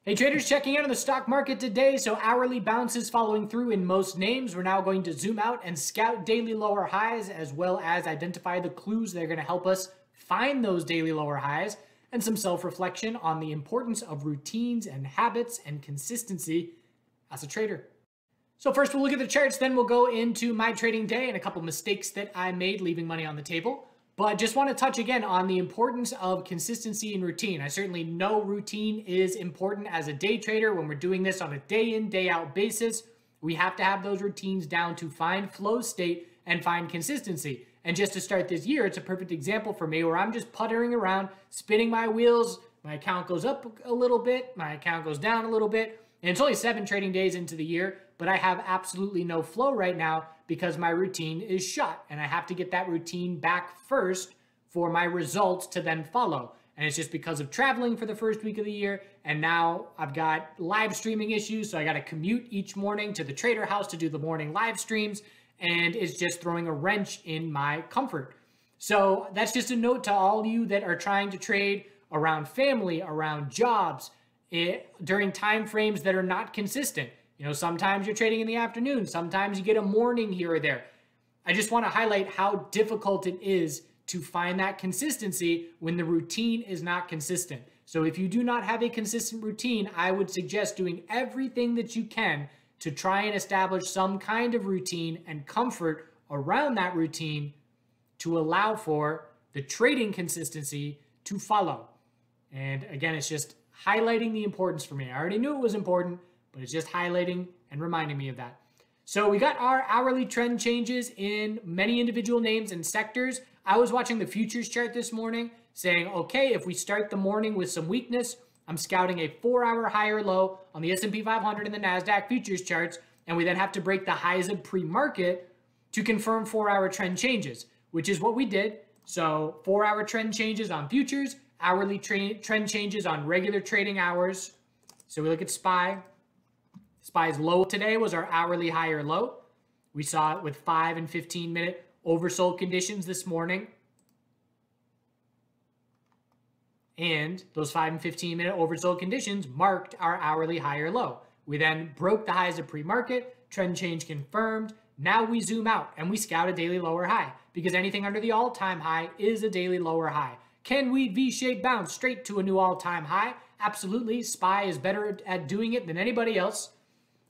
Hey traders, checking in on the stock market today. So hourly bounces following through in most names. We're now going to zoom out and scout daily lower highs, as well as identify the clues that are going to help us find those daily lower highs, and some self-reflection on the importance of routines and habits and consistency as a trader. So first we'll look at the charts, then we'll go into my trading day and a couple mistakes that I made leaving money on the table. But just want to touch again on the importance of consistency and routine. I certainly know routine is important as a day trader. When we're doing this on a day in, day out basis, we have to have those routines down to find flow state and find consistency. And just to start this year, it's a perfect example for me where I'm just puttering around, spinning my wheels. My account goes up a little bit, my account goes down a little bit. And it's only 7 trading days into the year, but I have absolutely no flow right now because my routine is shot. And I have to get that routine back first for my results to then follow. And it's just because of traveling for the first week of the year. And now I've got live streaming issues. So I got to commute each morning to the trader house to do the morning live streams. And it's just throwing a wrench in my comfort. So that's just a note to all you that are trying to trade around family, around jobs, during time frames that are not consistent. You know, sometimes you're trading in the afternoon, sometimes you get a morning here or there. I just want to highlight how difficult it is to find that consistency when the routine is not consistent. So if you do not have a consistent routine, I would suggest doing everything that you can to try and establish some kind of routine and comfort around that routine to allow for the trading consistency to follow. And again, it's just highlighting the importance for me. I already knew it was important, but it's just highlighting and reminding me of that. So we got our hourly trend changes in many individual names and sectors. I was watching the futures chart this morning saying, okay, if we start the morning with some weakness, I'm scouting a 4-hour higher low on the S&P 500 and the NASDAQ futures charts, and we then have to break the highs of pre-market to confirm 4-hour trend changes, which is what we did. So 4-hour trend changes on futures, hourly trend changes on regular trading hours. So we look at SPY. SPY's low today was our hourly higher low. We saw it with 5 and 15 minute oversold conditions this morning. And those 5 and 15 minute oversold conditions marked our hourly higher low. We then broke the highs of pre-market, trend change confirmed. Now we zoom out and we scout a daily lower high because anything under the all-time high is a daily lower high. Can we V-shape bounce straight to a new all-time high? Absolutely. SPY is better at doing it than anybody else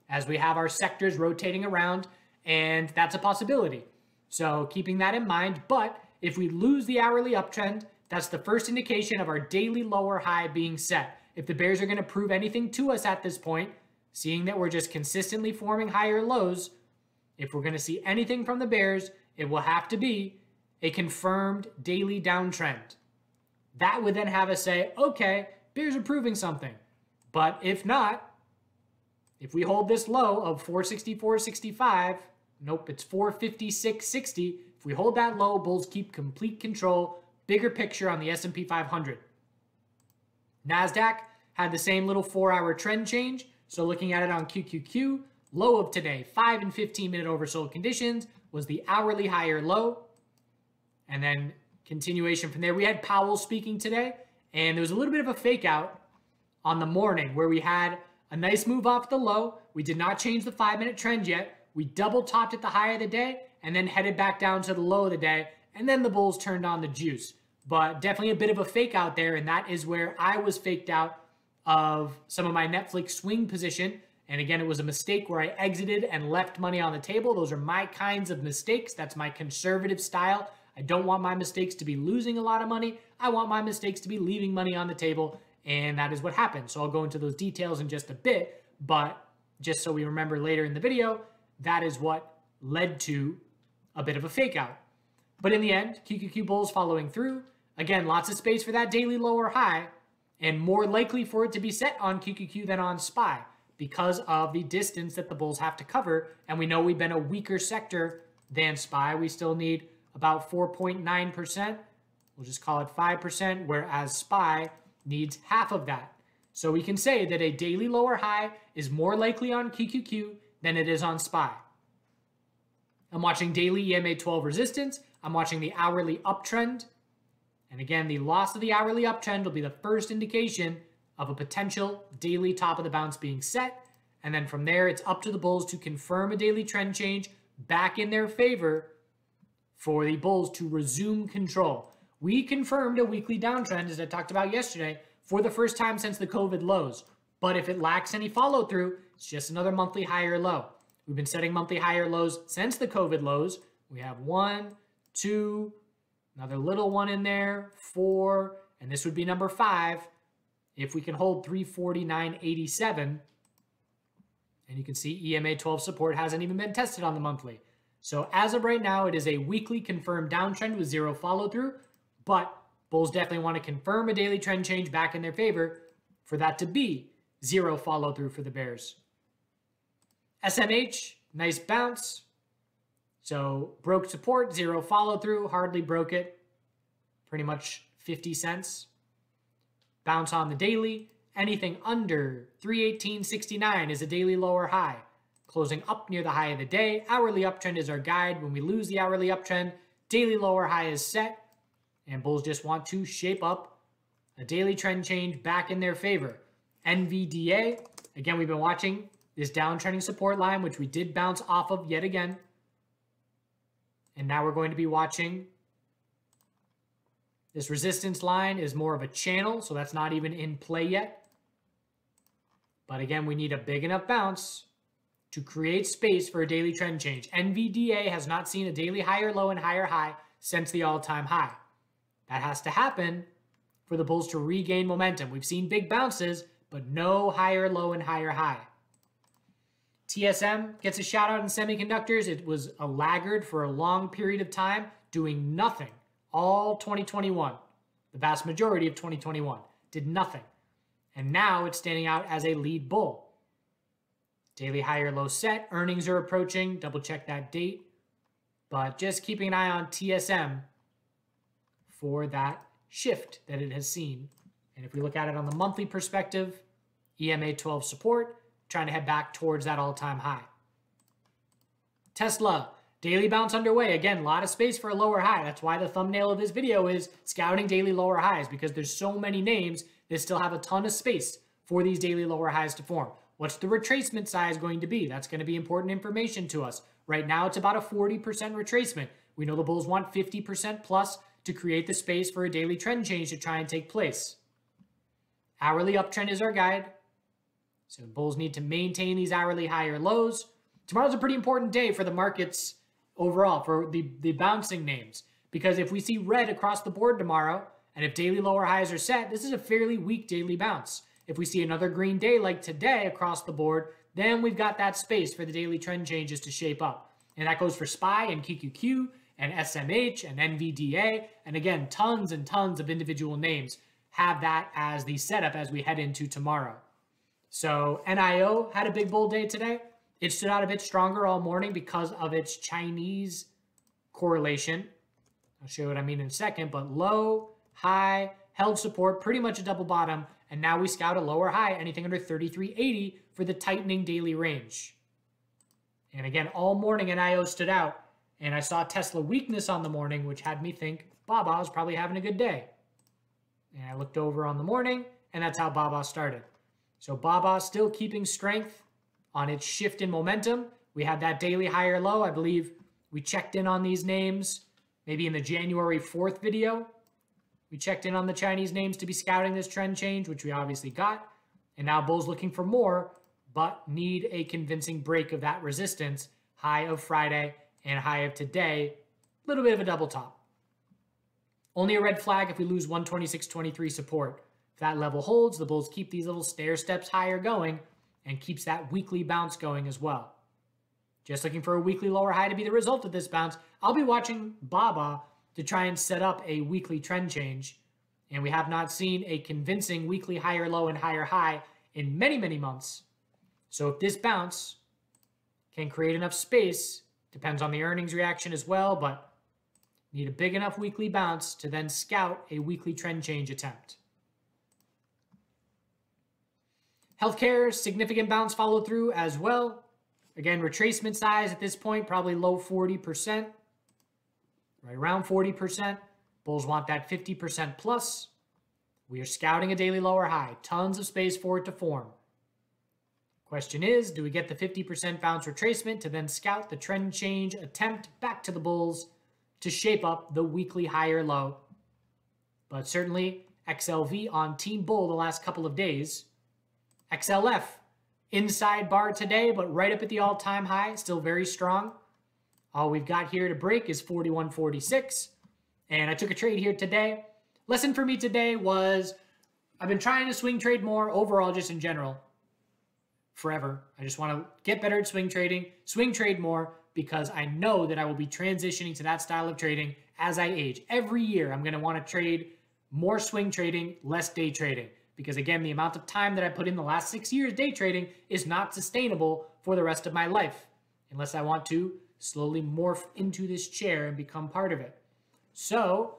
as we have our sectors rotating around, and that's a possibility. So keeping that in mind, but if we lose the hourly uptrend, that's the first indication of our daily lower high being set. If the bears are going to prove anything to us at this point, seeing that we're just consistently forming higher lows, if we're going to see anything from the bears, it will have to be a confirmed daily downtrend. That would then have us say, okay, bears are proving something. But if not, if we hold this low of 464.65, nope, it's 456.60. If we hold that low, bulls keep complete control. Bigger picture on the S&P 500. NASDAQ had the same little 4-hour trend change. So looking at it on QQQ, low of today, 5 and 15 minute oversold conditions was the hourly higher low. And then continuation from there. We had Powell speaking today, and there was a little bit of a fake out on the morning where we had a nice move off the low. We did not change the 5-minute trend yet. We double topped at the high of the day and then headed back down to the low of the day. And then the bulls turned on the juice. But definitely a bit of a fake out there. And that is where I was faked out of some of my Netflix swing position. And again, it was a mistake where I exited and left money on the table. Those are my kinds of mistakes. That's my conservative style. I don't want my mistakes to be losing a lot of money. I want my mistakes to be leaving money on the table. And that is what happened. So I'll go into those details in just a bit, but just so we remember later in the video, that is what led to a bit of a fake out. But in the end, QQQ bulls following through. Again, lots of space for that daily lower high and more likely for it to be set on QQQ than on SPY because of the distance that the bulls have to cover. And we know we've been a weaker sector than SPY. We still need about 4.9%. We'll just call it 5%, whereas SPY needs half of that. So we can say that a daily lower high is more likely on QQQ than it is on SPY. I'm watching daily EMA 12 resistance. I'm watching the hourly uptrend. And again, the loss of the hourly uptrend will be the first indication of a potential daily top of the bounce being set. And then from there, it's up to the bulls to confirm a daily trend change back in their favor for the bulls to resume control. We confirmed a weekly downtrend, as I talked about yesterday, for the first time since the COVID lows. But if it lacks any follow through, it's just another monthly higher low. We've been setting monthly higher lows since the COVID lows. We have 1, 2, another little one in there, 4, and this would be number 5. If we can hold 349.87, and you can see EMA 12 support hasn't even been tested on the monthly. So as of right now, it is a weekly confirmed downtrend with 0 follow through, but bulls definitely want to confirm a daily trend change back in their favor for that to be 0 follow through for the bears. SMH, nice bounce. So broke support, 0 follow through, hardly broke it. Pretty much 50 cents. Bounce on the daily. Anything under 318.69 is a daily lower high. Closing up near the high of the day. Hourly uptrend is our guide. When we lose the hourly uptrend, daily lower high is set. And bulls just want to shape up a daily trend change back in their favor. NVDA, again, we've been watching this downtrending support line, which we did bounce off of yet again. And now we're going to be watching this resistance line is more of a channel, so that's not even in play yet. But again, we need a big enough bounce to create space for a daily trend change. NVDA has not seen a daily higher low and higher high since the all-time high. That has to happen for the bulls to regain momentum. We've seen big bounces, but no higher low and higher high. TSM gets a shout out in semiconductors. It was a laggard for a long period of time, doing nothing all 2021. The vast majority of 2021 did nothing. And now it's standing out as a lead bull. Daily higher low set. Earnings are approaching. Double check that date. But just keeping an eye on TSM for that shift that it has seen. And if we look at it on the monthly perspective, EMA 12 support, trying to head back towards that all-time high. Tesla, daily bounce underway. Again, a lot of space for a lower high. That's why the thumbnail of this video is scouting daily lower highs, because there's so many names that still have a ton of space for these daily lower highs to form. What's the retracement size going to be? That's going to be important information to us. Right now, it's about a 40% retracement. We know the bulls want 50% plus to create the space for a daily trend change to try and take place. Hourly uptrend is our guide. So bulls need to maintain these hourly higher lows. Tomorrow's a pretty important day for the markets overall, for the bouncing names. Because if we see red across the board tomorrow, and if daily lower highs are set, this is a fairly weak daily bounce. If we see another green day like today across the board, then we've got that space for the daily trend changes to shape up. And that goes for SPY and QQQ and SMH and NVDA. And again, tons and tons of individual names have that as the setup as we head into tomorrow. So NIO had a big bull day today. It stood out a bit stronger all morning because of its Chinese correlation. I'll show you what I mean in a second, but low, high, held support, pretty much a double bottom, and now we scout a lower high, anything under 33.80 for the tightening daily range. And again, all morning NIO stood out, and I saw Tesla weakness on the morning, which had me think Baba was probably having a good day. And I looked over on the morning, and that's how Baba started. So Baba still keeping strength on its shift in momentum. We had that daily higher low. I believe we checked in on these names maybe in the January 4th video. We checked in on the Chinese names to be scouting this trend change, which we obviously got. And now bulls looking for more, but need a convincing break of that resistance. High of Friday and high of today. A little bit of a double top. Only a red flag if we lose 126.23 support. If that level holds, the bulls keep these little stair steps higher going and keeps that weekly bounce going as well. Just looking for a weekly lower high to be the result of this bounce. I'll be watching Baba to try and set up a weekly trend change. And we have not seen a convincing weekly higher low and higher high in many, many months. So if this bounce can create enough space, depends on the earnings reaction as well, but need a big enough weekly bounce to then scout a weekly trend change attempt. Healthcare, significant bounce follow through as well. Again, retracement size at this point, probably low 40%, right around 40%. Bulls want that 50% plus. We are scouting a daily lower high. Tons of space for it to form. Question is, do we get the 50% bounce retracement to then scout the trend change attempt back to the bulls to shape up the weekly higher low? But certainly XLV on Team Bull the last couple of days. XLF inside bar today, but right up at the all-time high, still very strong. All we've got here to break is 41.46. And I took a trade here today. Lesson for me today was I've been trying to swing trade more overall, just in general, forever. I just want to get better at swing trading, swing trade more, because I know that I will be transitioning to that style of trading as I age. Every year, I'm going to want to trade more swing trading, less day trading. Because again, the amount of time that I put in the last 6 years day trading is not sustainable for the rest of my life, unless I want to slowly morph into this chair and become part of it. So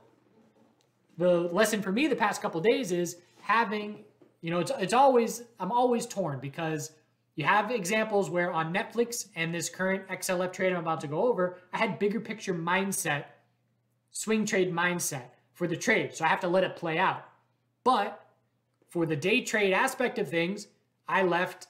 the lesson for me the past couple of days is having, it's always, I'm always torn, because you have examples where on Netflix and this current XLF trade I'm about to go over, I had bigger picture mindset, swing trade mindset for the trade. So I have to let it play out. But for the day trade aspect of things, I left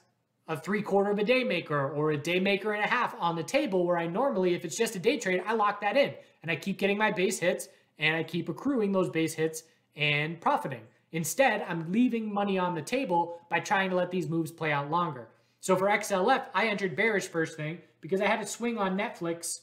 a 3/4 of a day maker or a day maker and a half on the table, where I normally, if it's just a day trade, I lock that in and I keep getting my base hits and I keep accruing those base hits and profiting. Instead, I'm leaving money on the table by trying to let these moves play out longer. So for XLF, I entered bearish first thing because I had a swing on Netflix.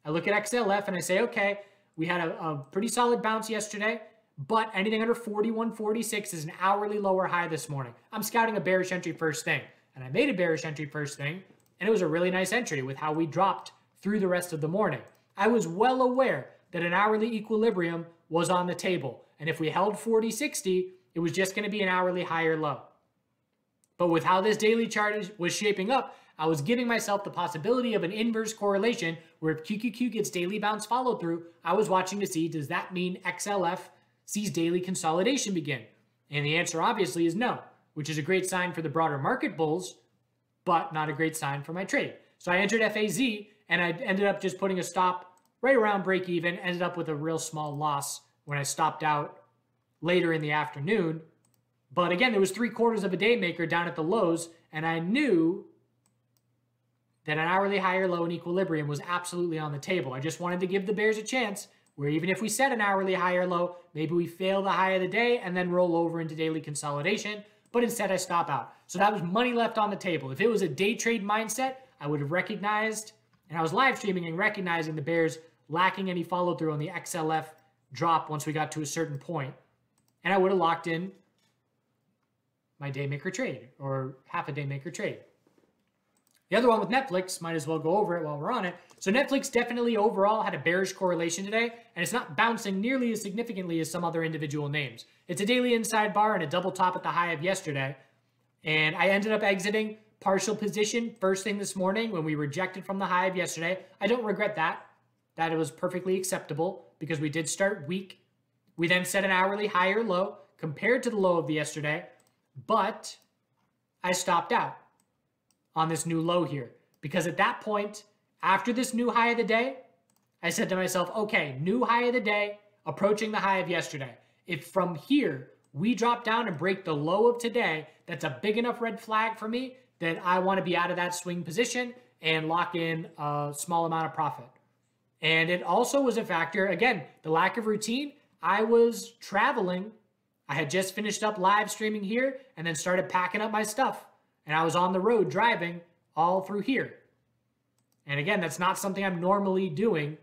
I look at XLF and I say, okay, we had a pretty solid bounce yesterday, but anything under 41.46 is an hourly lower high this morning. I'm scouting a bearish entry first thing. And I made a bearish entry first thing, and it was a really nice entry with how we dropped through the rest of the morning. I was well aware that an hourly equilibrium was on the table. And if we held 40.60, it was just going to be an hourly higher low. But with how this daily chart was shaping up, I was giving myself the possibility of an inverse correlation where if QQQ gets daily bounce follow through, I was watching to see, does that mean XLF sees daily consolidation begin? And the answer obviously is no, which is a great sign for the broader market bulls, but not a great sign for my trade. So I entered FAZ and I ended up just putting a stop right around break even, ended up with a real small loss when I stopped out later in the afternoon. But again, there was 3/4 of a day maker down at the lows, and I knew that an hourly higher low in equilibrium was absolutely on the table. I just wanted to give the bears a chance where even if we set an hourly higher low, maybe we fail the high of the day and then roll over into daily consolidation. But instead I stop out. So that was money left on the table. If it was a day trade mindset, I would have recognized, and I was live streaming and recognizing the bears lacking any follow through on the XLF drop once we got to a certain point. And I would have locked in my day maker trade or half a day maker trade. The other one with Netflix, might as well go over it while we're on it. So Netflix definitely overall had a bearish correlation today, and it's not bouncing nearly as significantly as some other individual names. It's a daily inside bar and a double top at the high of yesterday. And I ended up exiting partial position first thing this morning when we rejected from the high of yesterday. I don't regret that. That it was perfectly acceptable because we did start weak. We then set an hourly higher low compared to the low of the yesterday, but I stopped out on this new low here because at that point, after this new high of the day, I said to myself, okay, new high of the day, approaching the high of yesterday. If from here we drop down and break the low of today, that's a big enough red flag for me that I want to be out of that swing position and lock in a small amount of profit. And it also was a factor, again, the lack of routine. I was traveling. I had just finished up live streaming here and then started packing up my stuff. And I was on the road driving all through here. And again, that's not something I'm normally doing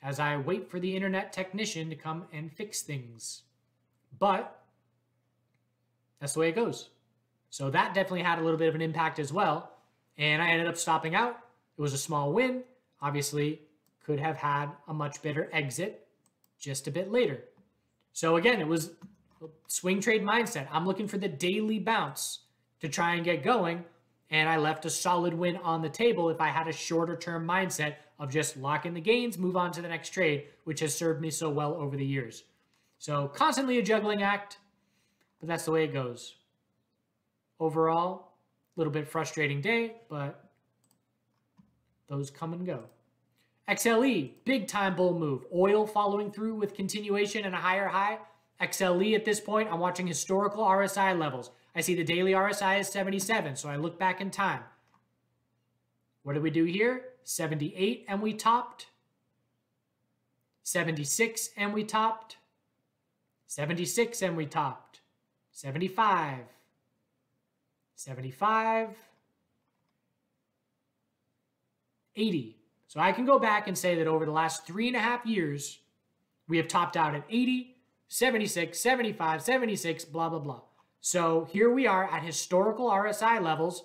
as I wait for the internet technician to come and fix things. But that's the way it goes. So that definitely had a little bit of an impact as well. And I ended up stopping out. It was a small win. Obviously, could have had a much better exit just a bit later. So again, it was swing trade mindset. I'm looking for the daily bounce to try and get going. And I left a solid win on the table if I had a shorter term mindset of just lock in the gains, move on to the next trade, which has served me so well over the years. So constantly a juggling act, but that's the way it goes. Overall, a little bit frustrating day, but those come and go. XLE, big time bull move. Oil following through with continuation and a higher high. XLE at this point, I'm watching historical RSI levels. I see the daily RSI is 77, so I look back in time. What did we do here? 78 and we topped. 76 and we topped. 76 and we topped. 75. 75. 80. So I can go back and say that over the last 3.5 years, we have topped out at 80, 76, 75, 76, blah, blah, blah. So here we are at historical RSI levels,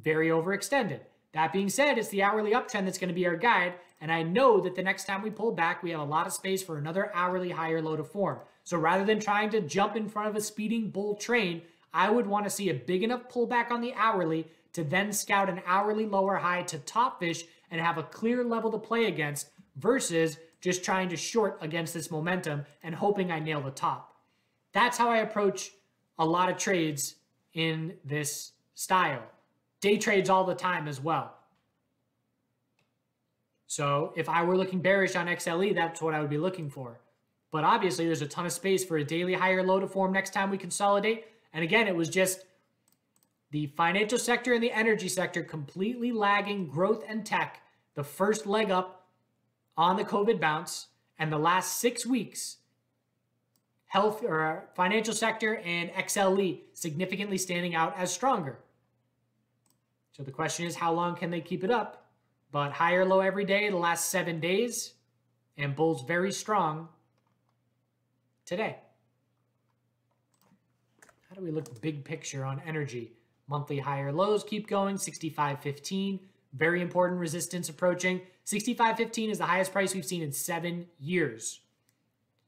very overextended. That being said, it's the hourly uptrend that's going to be our guide, and I know that the next time we pull back, we have a lot of space for another hourly higher low to form. So rather than trying to jump in front of a speeding bull train, I would want to see a big enough pullback on the hourly to then scout an hourly lower high to top fish and have a clear level to play against versus just trying to short against this momentum and hoping I nail the top. That's how I approach a lot of trades in this style. Day trades all the time as well. So if I were looking bearish on XLE, that's what I would be looking for. But obviously there's a ton of space for a daily higher low to form next time we consolidate. And again, it was just the financial sector and the energy sector completely lagging growth and tech, the first leg up on the COVID bounce, and the last 6 weeks, health or financial sector and XLE significantly standing out as stronger. So the question is, how long can they keep it up? But higher low every day the last 7 days, and bulls very strong today. How do we look big picture on energy? Monthly higher lows keep going, 65.15, very important resistance approaching. 65.15 is the highest price we've seen in 7 years.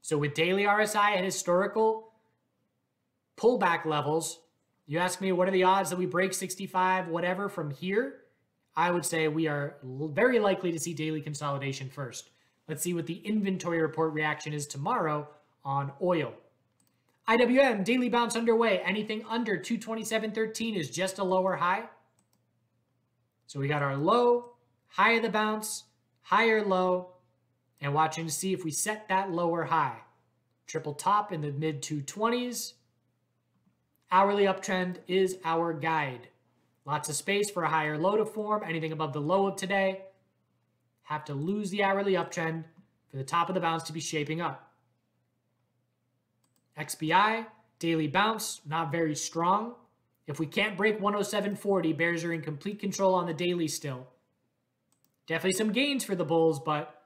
So with daily RSI at historical pullback levels, you ask me what are the odds that we break 65, whatever, from here? I would say we are very likely to see daily consolidation first. Let's see what the inventory report reaction is tomorrow on oil. IWM, daily bounce underway. Anything under 227.13 is just a lower high. So we got our low, high of the bounce, higher low, and watching to see if we set that lower high. Triple top in the mid 220s. Hourly uptrend is our guide. Lots of space for a higher low to form. Anything above the low of today. Have to lose the hourly uptrend for the top of the bounce to be shaping up. XBI, daily bounce, not very strong. If we can't break 107.40, bears are in complete control on the daily still. Definitely some gains for the bulls, but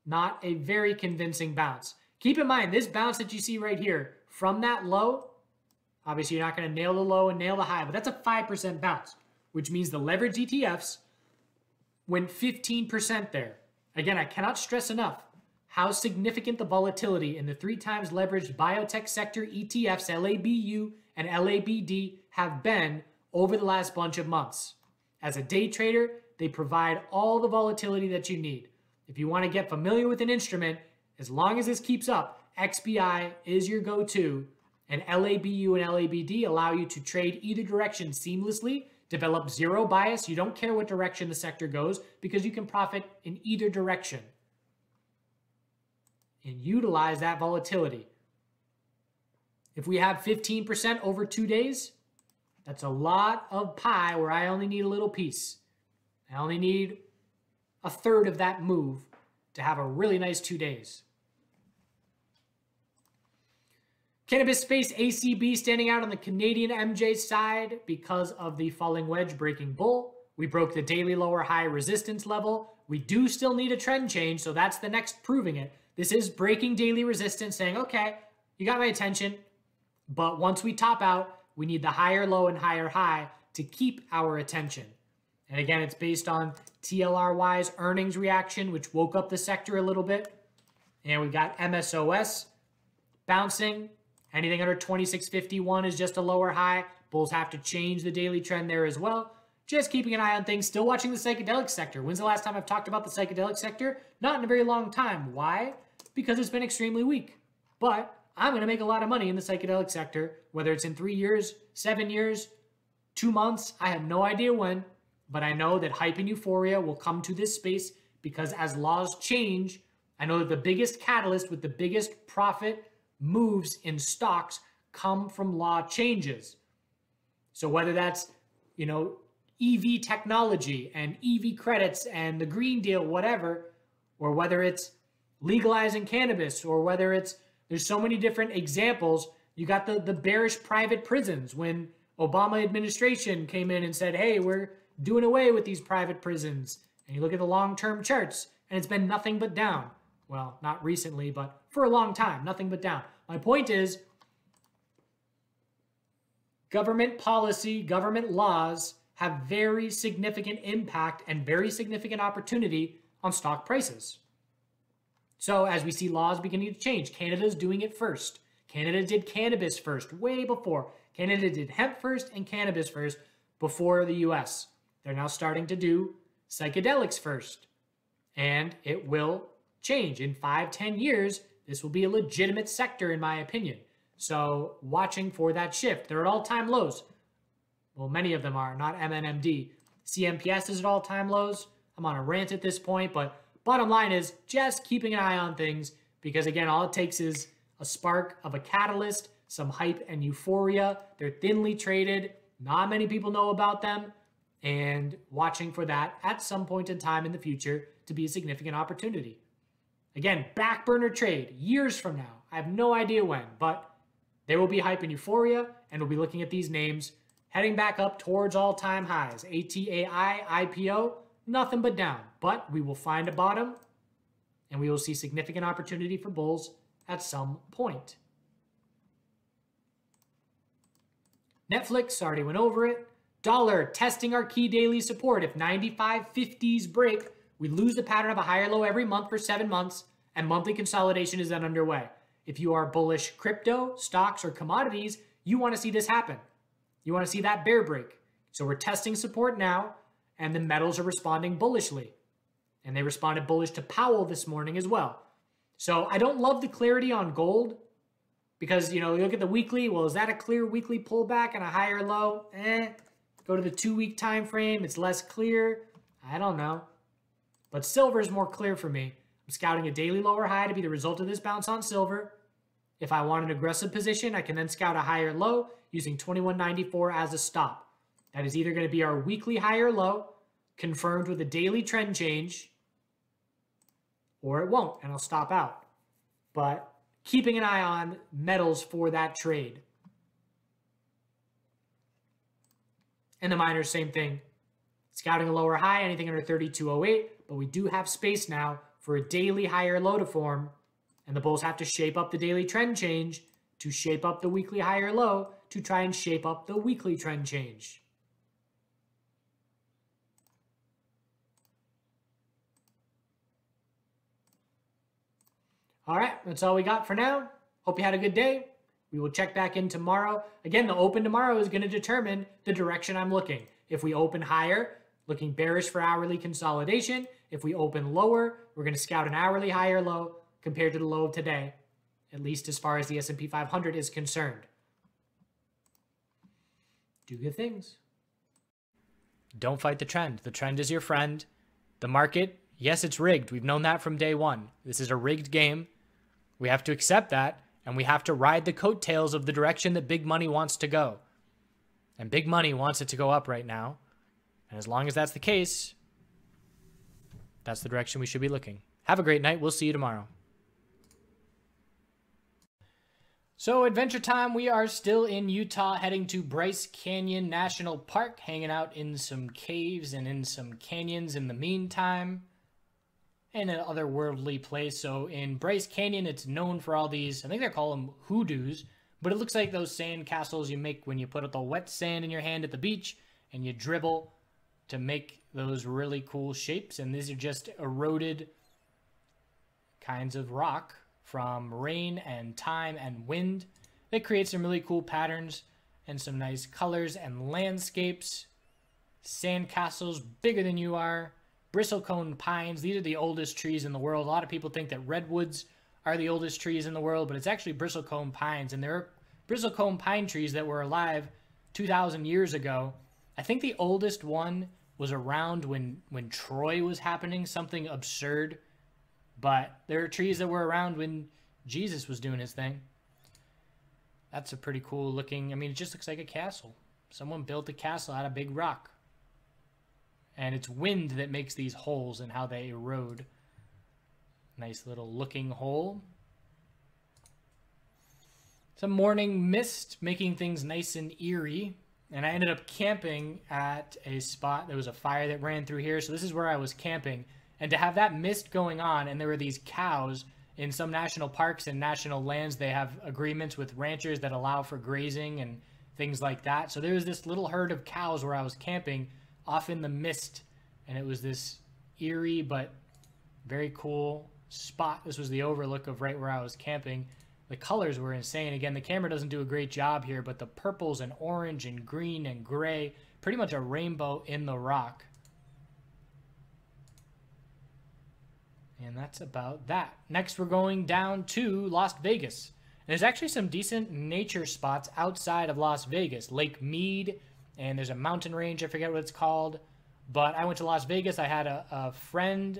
not a very convincing bounce. Keep in mind, this bounce that you see right here, from that low, obviously you're not going to nail the low and nail the high, but that's a 5% bounce, which means the leveraged ETFs went 15% there. Again, I cannot stress enough how significant the volatility in the 3 times leveraged biotech sector ETFs, LABU and LABD, have been over the last bunch of months. As a day trader, they provide all the volatility that you need. If you want to get familiar with an instrument, as long as this keeps up, XBI is your go-to, and LABU and LABD allow you to trade either direction seamlessly, develop zero bias. You don't care what direction the sector goes because you can profit in either direction and utilize that volatility. If we have 15% over 2 days, that's a lot of pie where I only need a little piece. I only need a third of that move to have a really nice 2 days. Cannabis space ACB standing out on the Canadian MJ side because of the falling wedge breaking bull. We broke the daily lower high resistance level. We do still need a trend change, so that's the next proving it. This is breaking daily resistance, saying, okay, you got my attention, but once we top out, we need the higher low and higher high to keep our attention. And again, it's based on TLRY's earnings reaction, which woke up the sector a little bit. And we got MSOS bouncing. Anything under 26.51 is just a lower high. Bulls have to change the daily trend there as well. Just keeping an eye on things. Still watching the psychedelic sector. When's the last time I've talked about the psychedelic sector? Not in a very long time. Why? Because it's been extremely weak. But I'm going to make a lot of money in the psychedelic sector, whether it's in 3 years, 7 years, 2 months. I have no idea when, but I know that hype and euphoria will come to this space because as laws change, I know that the biggest catalyst with the biggest profit moves in stocks come from law changes. So whether that's, EV technology and EV credits and the Green Deal, whatever, or whether it's legalizing cannabis, or whether there's so many different examples. You got the bearish private prisons when Obama administration came in and said, hey, we're doing away with these private prisons. And you look at the long-term charts and it's been nothing but down. Well, not recently, but for a long time, nothing but down. My point is, government policy, government laws have very significant impact and very significant opportunity on stock prices. So as we see laws beginning to change, Canada's doing it first. Canada did cannabis first, way before. Canada did hemp first and cannabis first before the US. They're now starting to do psychedelics first. And it will change. In 5-10 years, this will be a legitimate sector, in my opinion. So watching for that shift. They're at all-time lows. Well, many of them are, not MNMD. CMPS is at all-time lows. I'm on a rant at this point, but bottom line is just keeping an eye on things, because again, all it takes is a spark of a catalyst, some hype and euphoria. They're thinly traded. Not many people know about them, and watching for that at some point in time in the future to be a significant opportunity. Again, back burner trade years from now. I have no idea when, but there will be hype and euphoria, and we'll be looking at these names heading back up towards all-time highs. ATAI, IPO, nothing but down. But we will find a bottom, and we will see significant opportunity for bulls at some point. Netflix, already went over it. Dollar, testing our key daily support. If 95.50s break, we lose the pattern of a higher low every month for 7 months, and monthly consolidation is then underway. If you are bullish crypto, stocks, or commodities, you want to see this happen. You want to see that bear break. So we're testing support now, and the metals are responding bullishly. And they responded bullish to Powell this morning as well. So I don't love the clarity on gold, because, you look at the weekly. Well, is that a clear weekly pullback and a higher low? Go to the 2-week time frame. It's less clear. I don't know. But silver is more clear for me. I'm scouting a daily lower high to be the result of this bounce on silver. If I want an aggressive position, I can then scout a higher low using 21.94 as a stop. That is either going to be our weekly higher low, confirmed with a daily trend change, or it won't, and I'll stop out. But keeping an eye on metals for that trade. And the miners, same thing. Scouting a lower high, anything under 32.08, but we do have space now for a daily higher low to form, and the bulls have to shape up the daily trend change to shape up the weekly higher low to try and shape up the weekly trend change. All right, that's all we got for now. Hope you had a good day. We will check back in tomorrow. Again, the open tomorrow is going to determine the direction I'm looking. If we open higher, looking bearish for hourly consolidation. If we open lower, we're going to scout an hourly higher low compared to the low of today, at least as far as the S&P 500 is concerned. Do good things. Don't fight the trend. The trend is your friend. The market, yes, it's rigged. We've known that from day one. This is a rigged game. We have to accept that, and we have to ride the coattails of the direction that big money wants to go. And big money wants it to go up right now. And as long as that's the case, that's the direction we should be looking. Have a great night. We'll see you tomorrow. So adventure time, we are still in Utah, heading to Bryce Canyon National Park, hanging out in some caves and in some canyons in the meantime, and an otherworldly place. So in Bryce Canyon, it's known for all these, I think they're called them hoodoos, but it looks like those sand castles you make when you put the wet sand in your hand at the beach and you dribble to make those really cool shapes. And these are just eroded kinds of rock from rain and time and wind that create some really cool patterns and some nice colors and landscapes. Sand castles bigger than you are. Bristlecone pines. These are the oldest trees in the world. A lot of people think that redwoods are the oldest trees in the world, but it's actually bristlecone pines. And there are bristlecone pine trees that were alive 2,000 years ago. I think the oldest one was around when Troy was happening, something absurd. But there are trees that were around when Jesus was doing his thing. That's a pretty cool looking, I mean, it just looks like a castle. Someone built a castle out of big rock. And it's wind that makes these holes and how they erode. Nice little looking hole. Some morning mist making things nice and eerie. And I ended up camping at a spot. There was a fire that ran through here. So this is where I was camping. And to have that mist going on, and there were these cows in some national parks and national lands, they have agreements with ranchers that allow for grazing and things like that. So there was this little herd of cows where I was camping off in the mist. And it was this eerie but very cool spot. This was the overlook of right where I was camping. The colors were insane. Again, the camera doesn't do a great job here, but the purples and orange and green and gray, pretty much a rainbow in the rock. And that's about that. Next, we're going down to Las Vegas. There's actually some decent nature spots outside of Las Vegas. Lake Mead, and there's a mountain range, I forget what it's called. But I went to Las Vegas. I had a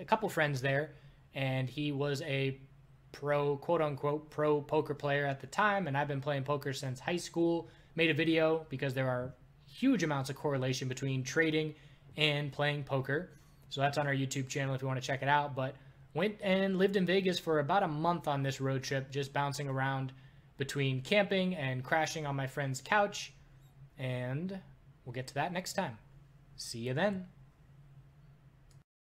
couple friends there, and he was a pro, quote-unquote, pro poker player at the time, and I've been playing poker since high school. Made a video because there are huge amounts of correlation between trading and playing poker. So that's on our YouTube channel if you want to check it out. But went and lived in Vegas for about a month on this road trip, just bouncing around between camping and crashing on my friend's couch. And we'll get to that next time. See you then.